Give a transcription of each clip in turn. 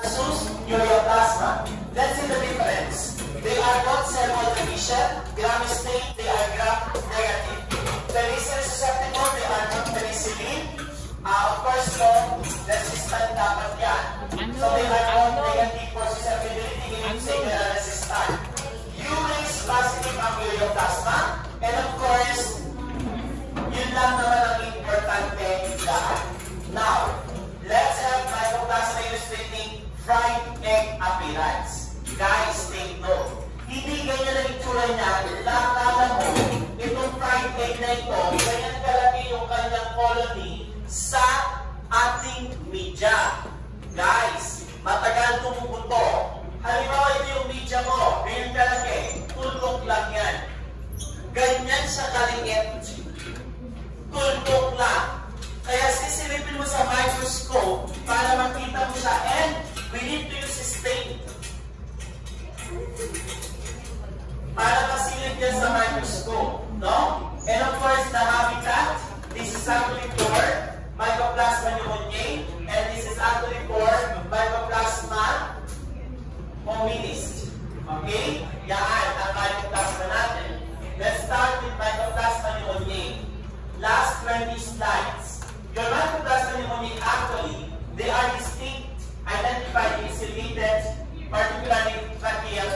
versus ureaplasma. Let's see the difference. They are both cell-wall division. Gram-stain, they are gram-negative. Penicillin susceptible, they are not penicillin. Of course, no, resistant dapat yan. So they are both negative for susceptibility, meaning say they are resistant. Urine is positive ang ureaplasma. And of course, yun lang naman ang importante daan. Now, let's have mycoplasma illustrating fried egg appearance. Guys, take note. Hindi ganyan ang itsura niya. Nakakala mo, itong fried egg na ito, ganyan kalaki yung kanyang colony sa ating media. Guys, matagal tumubuto. Halimbawa, ito yung media mo. Ganyan kalaki. Tulok lang yan. Ganyan siya kaliit. Tulok lang. Kaya sisilipin mo sa microscope para makita mo siya. And we need to use stain. Para masilip yan sa microscope. No? And of course, the habitat, this is actually for Mycoplasma pneumoniae. And this is actually for Mycoplasma hominis. Okay? Yan ang mycoplasma natin. Let's start with Mycoplasma pneumoniae. Last 20 slides. Your Mycoplasma pneumoniae actually, they are distinct, identified, insulated, particularly tracheal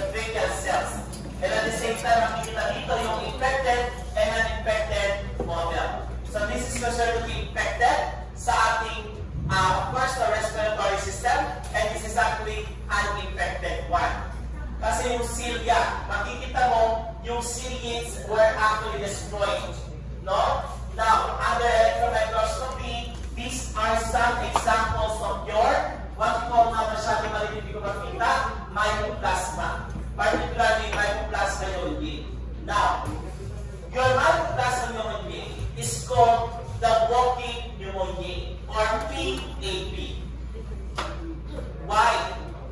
cells. And at the same time, makikita dito yung infected and uninfected model. So this is considered to be infected sa ating, of course, the respiratory system, and this is actually uninfected one. Kasi yung cilia, makikita mo, yung ciliates were actually destroyed. No? Now, under electron microscopy, these are some examples of your, what we call na masyadong malilitig ko makita, mycoplasma. Particularly Mycoplasma pneumoniae. Now, your Mycoplasma pneumoniae is called the walking pneumonia or PAP. Why?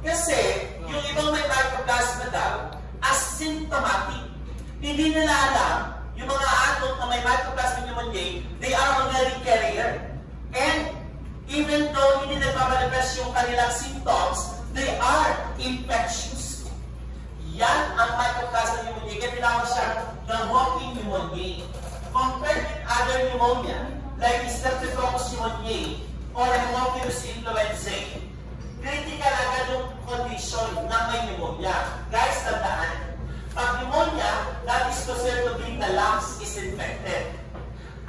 Kasi yung ibang may Mycoplasma daw, asymptomatic. Hindi nila alam yung mga adult na may Mycoplasma pneumoniae, they are already carrier. And even though hindi nagpapanifest yung kanilang symptoms, they are infectious. Yan ang Mycoplasma pneumoniae. Kaya tinawag siya the walking pneumonia. Compared with other pneumonia, like Streptococcus pneumoniae or Haemophilus influenzae, critical agad yung condition ng may pneumonia. Guys, tandaan, pag pneumonia, that is considered to be the lungs is infected.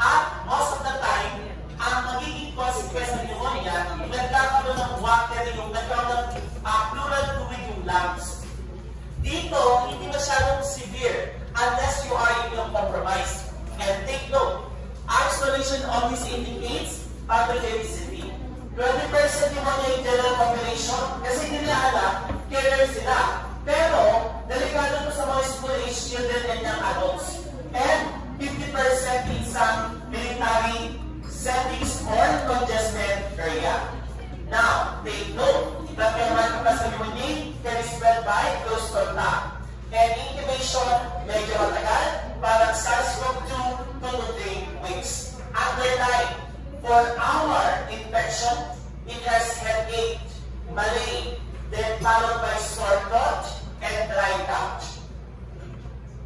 At most of the time, ang magiging consequence ng pneumonia, nagkakaroon ng watery, yung nagkakaroon ng pleural fluid yung lungs. Dito, hindi masyadong severe unless you are immunocompromised. And take note, isolation always indicates pathogenicity. 20% pneumonia in general population kasi hindi nila alam, carrier sila. Pero, delikado ito sa mga school age children and young adults. And 50% in some military settings or congested area. Now, take note that your Mycoplasma pneumoniae can be spread by close contact. And incubation, medyo matagal, parang SARS-CoV-2, 2 to 3 weeks. Underline, for our infection, it has headache, malaise, then followed by sore throat and dry gout.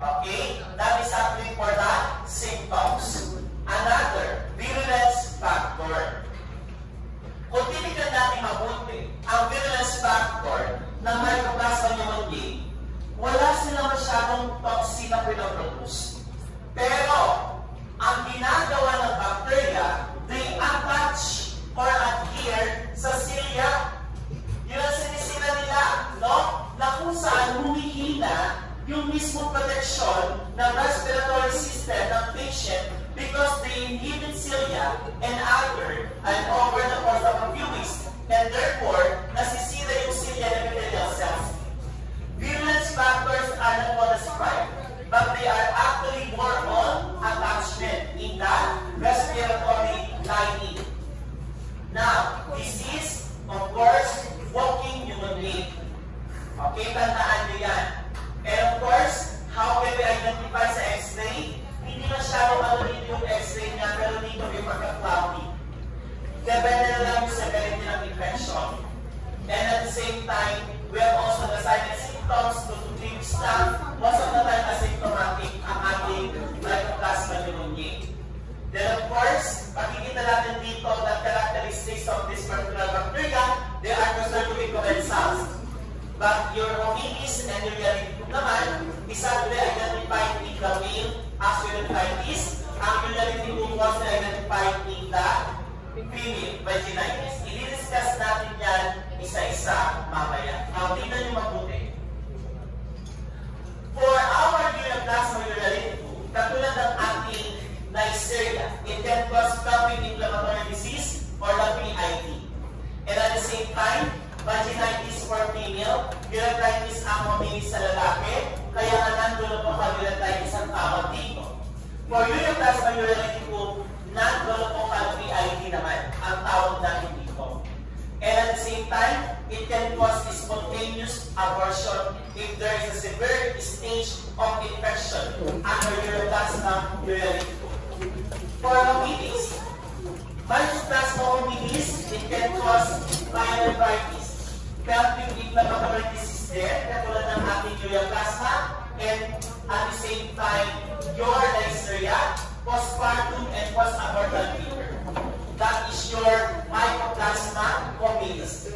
Okay? That is actually for the symptoms. Another, virulence factor. Kung titignan natin mabuti, ang virulence factor ng Mycoplasma pneumoniae, wala silang masyadong toxin na pinoproduce. Pero, ang ginagawa ng bacteria, they attach or adhere sa cilia. Yun ang sinisira nila, no? Na kung saan humihina yung mismo protection ng respiratory system ng patient because they inhibit cilia and agar and over the course of a few weeks, and therefore, nasisira yung cilia ng epithelial cells. Virulence factors are not well described, but they are actually more on attachment in the respiratory lining. Now, this is, of course, walking pneumonia. Okay, tandaan nyo yan. And of course, how can we identify same time, we have also the silent symptoms, 2 to 3 weeks lang. Most of the time, asymptomatic ang ating Mycoplasma pneumoniae. Then of course, makikita natin dito the characteristics of this particular bacteria, they are considered to be commensals. But your hominis and your Urialiticum naman is actually identified in the male as urethritis. Ang Urialiticum was identified in the female vaginitis. I-discuss natin yan isa-isa mamaya. Now, tingnan nyo mabuti. For our Ureaplasma Urialiticum, katulad ng ating Neisseria, it can cause pelvic inflammatory disease or the PID. And at the same time, vaginitis for female, urethritis ang hominis sa lalaki, kaya nga non-gonococcal urethritis ang tawag dito. For Ureaplasma Urialiticum, non-gonococcal PID naman ang tawag natin dito. And at the same time, it can cause spontaneous abortion if there is a severe stage of infection under Ureaplasma Urialiticum. For hominis, Mycoplasma hominis, it can cause pyelonephritis, pelvic inflammatory disease there, katulad ng ating Ureaplasma, and at the same time, your Neisseria, postpartum and post-abortal fever. That is your Mycoplasma hominis.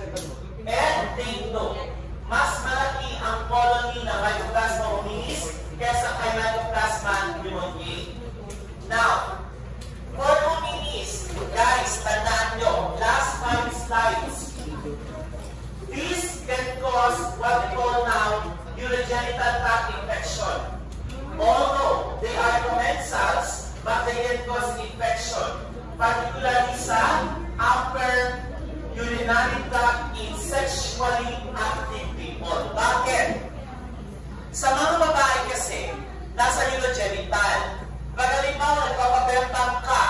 And take note, mas malaki ang colony ng Mycoplasma hominis kaysa kay Mycoplasma pneumoniae. Now, for hominis, guys, tandaan nyo, last 5 slides. This can cause what we call now urogenital tract infection. Although they are commensals, but they can cause infection, particularly sa upper urinary tract in sexually active people. Bakit? Sa mga babae kasi, nasa urogenital. Pag halimbawa, nagpapabentang ka,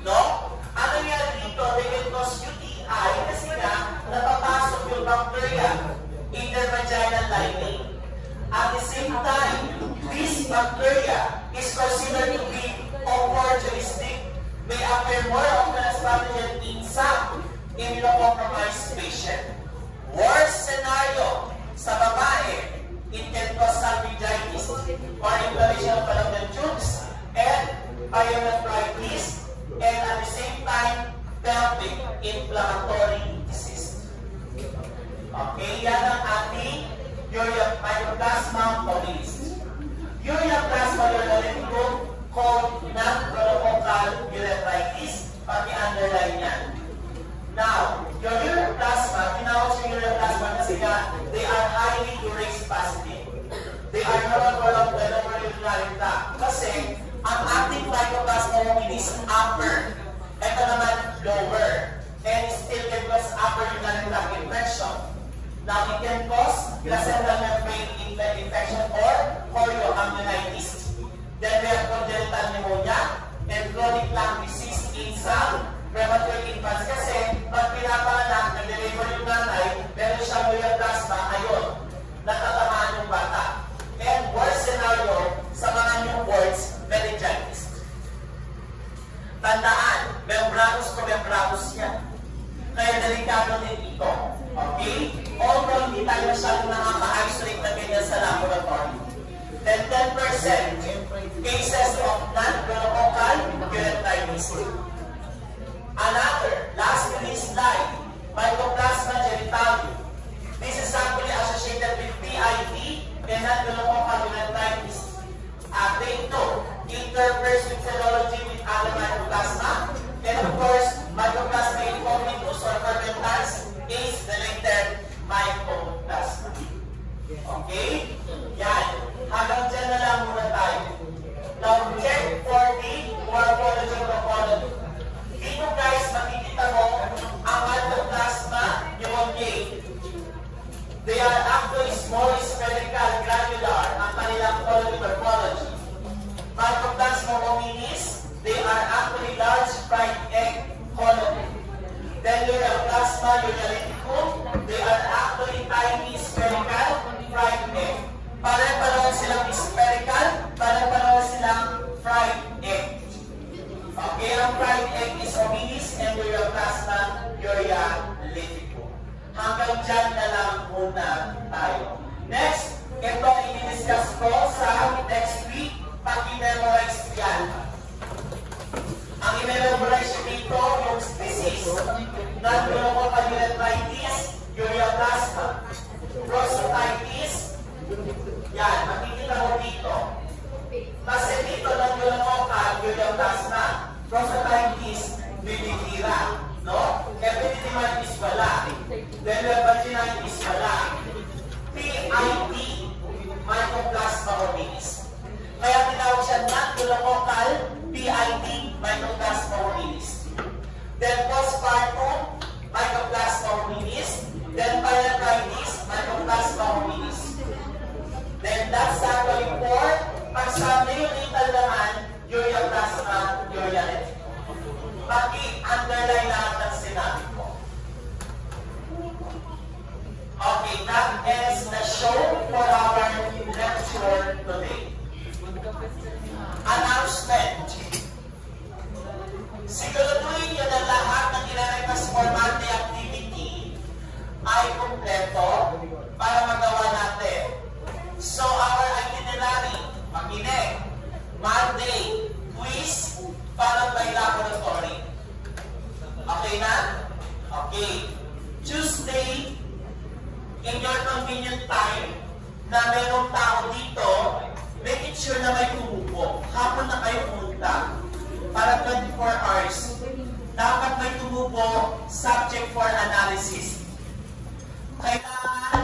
no? Ano nangyari dito? They can cause UTI kasi nga, napapasok yung bacteria in their vaginal lining. At the same time, this bacteria is considered to be opportunistic, may appear more often as pathogen in some immunocompromised patient. Worst scenario, sa babae, it can cause salpingitis or inflammation of fallopian tubes, and pyelonephritis, and at the same time, pelvic inflammatory disease. Okay, yan ang ating Mycoplasma hominis. Ureaplasma Urialiticum called non-gonococcal urethritis, paki-underline yan. Now, your Ureaplasma, tinawag sa Ureaplasma kasi nga, they are highly urase positive. They are non-gonococcal the lower urinary tract. Kasi, ang ating Mycoplasma hominis upper, ito naman lower, and still can cause upper urinary tract infection. Now, it can cause placental membrane infection or chorioamnionitis. Then we have congenital pneumonia and chronic lung disease in some premature infants. Kasi, pag pinapanganak, nag-deliver yung nanay, meron siyang Ureaplasma, ayun, natatamaan yung bata. And worst scenario, sa mga newborns, meningitis. Tandaan, membranous yan. Kaya delikado din ito. Okay? Although hindi tayo masyadong nakaka-isolate na ganyan sa laboratory. Then 10% cases of non-gonococcal urethritis. Another, last in this slide, Mycoplasma genitalium. This is actually associated with PID and non-gonococcal urethritis. Take note, interferes with serology with other Mycoplasma, and of course, Mycoplasma incomplete or fermentans is related Mycoplasma. Okay? Yan. Hanggang dyan na lang muna tayo. Now, check for the morphology of the colony. Dito guys, makikita mo ang Mycoplasma pneumoniae. They are actually small, spherical, granular, ang kanilang colony morphology. Mycoplasma hominis, they are actually large fried egg colony. Then Ureaplasma Urialiticum, they are actually tiny spherical fried egg. Pare-pareho silang spherical, pare-pareho silang fried egg. Okay, ang fried egg is hominis and Ureaplasma Urialiticum. Hanggang dyan na lang muna tayo. Next, ito i-discuss ko sa next week. Pag-memorize yan. Ang i-memorize dito, yung disease, non-bronchopalulitis, urea plasma, prostatitis, yan, makikita mo dito. Kasi dito, non-bronchopal, urea plasma, prostatitis, bibihira, no? Epididimitis wala. Then, vaginitis wala. PID, Mycoplasma hominis. Kaya tinawag siya non-bronchopal, PID, Mycoplasma hominis. Then, postpartum, Mycoplasma hominis. Then, pancreatitis, Mycoplasma hominis. Then, that's actually for pag sa neonatal naman, urea plasma, urea net. Pag-i-underline lahat ng sinabi ko. Okay, that is the show for our lecture today. Announcement. Siguro